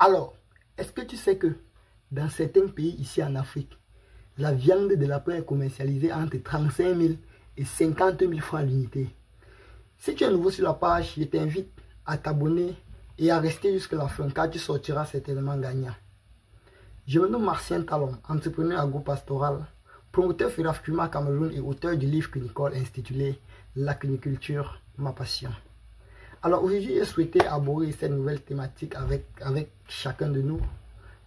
Alors, est-ce que tu sais que dans certains pays ici en Afrique, la viande de lapin est commercialisée entre 35 000 et 50 000 francs l'unité? Si tu es nouveau sur la page, je t'invite à t'abonner et à rester jusqu'à la fin car tu sortiras certainement gagnant. Je me nomme Martien Talon, entrepreneur agropastoral, promoteur Firaf-Kuma Cameroun et auteur du livre cunicole intitulé La cuniculture, ma passion. Alors aujourd'hui, j'ai souhaité aborder cette nouvelle thématique avec chacun de nous.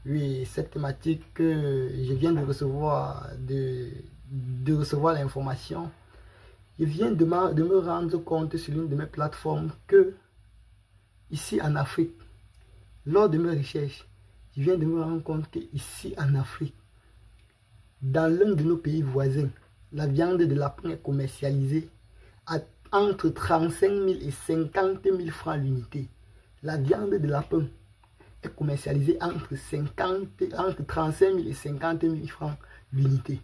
Oui, cette thématique que je viens de recevoir, l'information. Je viens de me rendre compte sur l'une de mes plateformes que ici en Afrique, lors de mes recherches, je viens de me rendre compte que ici en Afrique, dans l'un de nos pays voisins, la viande de lapin est commercialisée à entre 35 000 et 50 000 francs l'unité. La viande de lapin est commercialisée entre 35 000 et 50 000 francs l'unité.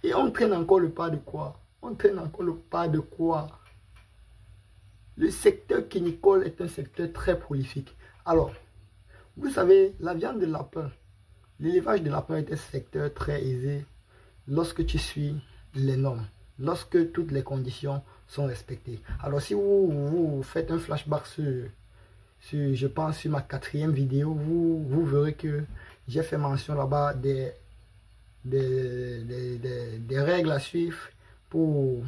Et on traîne encore le pas de quoi? On traîne encore le pas de quoi? Le secteur cunicole est un secteur très prolifique. Alors, vous savez, la viande de lapin, l'élevage de lapin est un secteur très aisé lorsque tu suis les normes, lorsque toutes les conditions sont respectées. Alors, si vous faites un flashback je pense, sur ma 4e vidéo, vous verrez que j'ai fait mention là-bas des règles à suivre pour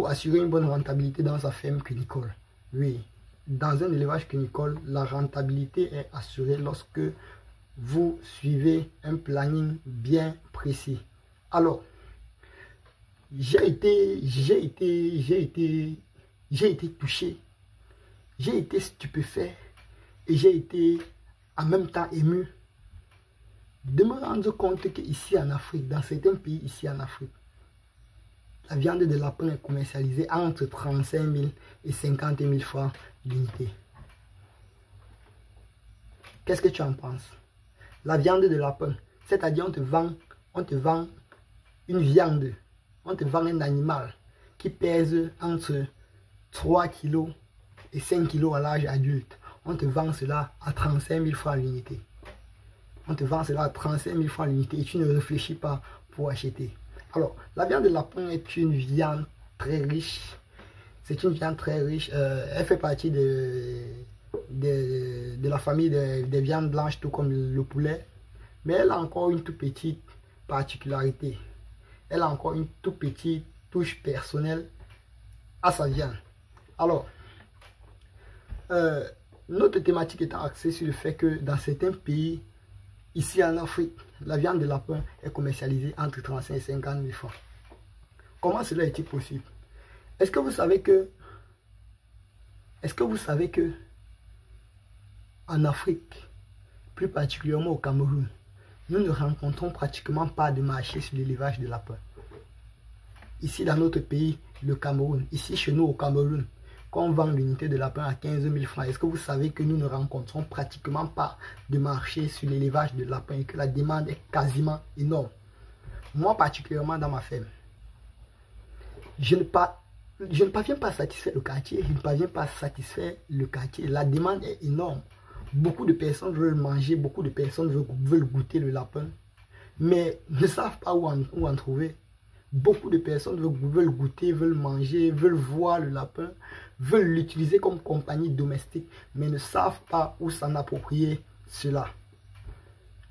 assurer une bonne rentabilité dans sa ferme cunicole. Oui, dans un élevage cunicole, la rentabilité est assurée lorsque vous suivez un planning bien précis. Alors, j'ai été touché, j'ai été stupéfait et j'ai été en même temps ému de me rendre compte qu'ici en Afrique, dans certains pays ici en Afrique, la viande de lapin est commercialisée entre 35 000 et 50 000 francs l'unité. Qu'est-ce que tu en penses? La viande de lapin, c'est-à-dire on te vend une viande, on te vend un animal qui pèse entre 3 kg et 5 kg à l'âge adulte. On te vend cela à 35 000 francs l'unité. On te vend cela à 35 000 francs l'unité et tu ne réfléchis pas pour acheter. Alors, la viande de lapin est une viande très riche. C'est une viande très riche. Elle fait partie de la famille des viandes blanches, tout comme le poulet. Mais elle a encore une toute petite particularité. Elle a encore une toute petite touche personnelle à sa viande. Alors, notre thématique étant axée sur le fait que dans certains pays, ici en Afrique, la viande de lapin est commercialisée entre 35 et 50 000 francs. Comment cela est-il possible? Est-ce que vous savez que en Afrique, plus particulièrement au Cameroun, nous ne rencontrons pratiquement pas de marché sur l'élevage de lapin. Ici dans notre pays, le Cameroun, ici chez nous au Cameroun, quand on vend l'unité de lapin à 15 000 francs, est-ce que vous savez que nous ne rencontrons pratiquement pas de marché sur l'élevage de lapin et que la demande est quasiment énorme? Moi particulièrement dans ma ferme, je ne parviens pas à satisfaire le quartier, la demande est énorme. Beaucoup de personnes veulent manger, beaucoup de personnes veulent goûter le lapin, mais ne savent pas où en trouver. Beaucoup de personnes veulent goûter, veulent manger, veulent voir le lapin, veulent l'utiliser comme compagnie domestique, mais ne savent pas où s'en approprier cela.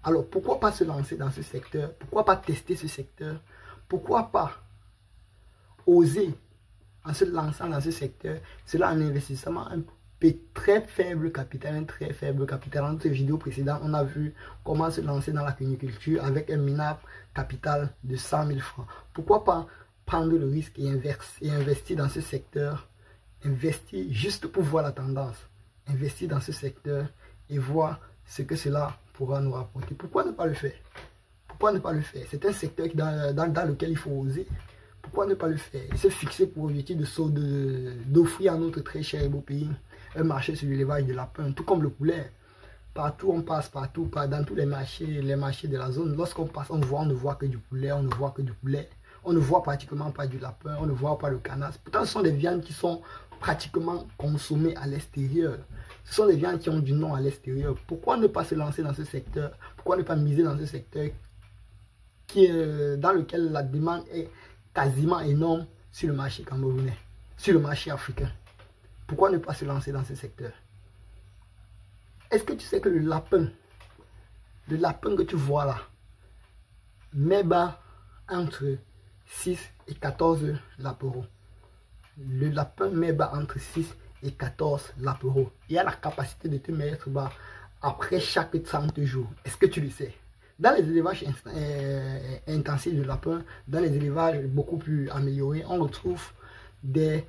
Alors, pourquoi pas se lancer dans ce secteur? Pourquoi pas tester ce secteur? Pourquoi pas oser en se lançant dans ce secteur? Cela en investissement un très faible capital, Dans notre vidéo précédente, on a vu comment se lancer dans la cuniculture avec un minable capital de 100 000 francs. Pourquoi pas prendre le risque et investir dans ce secteur? Investir juste pour voir la tendance. Investir dans ce secteur et voir ce que cela pourra nous rapporter. Pourquoi ne pas le faire? Pourquoi ne pas le faire? C'est un secteur dans lequel il faut oser. Pourquoi ne pas le faire? Et se fixer pour objectif d'offrir à notre très cher et beau pays un marché sur l'élevage de lapin, tout comme le poulet. Partout on passe, dans tous les marchés de la zone, lorsqu'on passe, on ne voit que du poulet, on ne voit pratiquement pas du lapin, on ne voit pas le canard. Pourtant, ce sont des viandes qui sont pratiquement consommés à l'extérieur. Ce sont des viandes qui ont du nom à l'extérieur. Pourquoi ne pas se lancer dans ce secteur? Pourquoi ne pas miser dans ce secteur dans lequel la demande est quasiment énorme sur le marché camerounais, sur le marché africain? Pourquoi ne pas se lancer dans ce secteur? Est-ce que tu sais que le lapin que tu vois là, met bas entre 6 et 14 lapereaux. Le lapin met bas entre 6 et 14 lapereaux. Il a la capacité de te mettre bas après chaque 30 jours. Est-ce que tu le sais? Dans les élevages intensifs de lapins, dans les élevages beaucoup plus améliorés, on retrouve des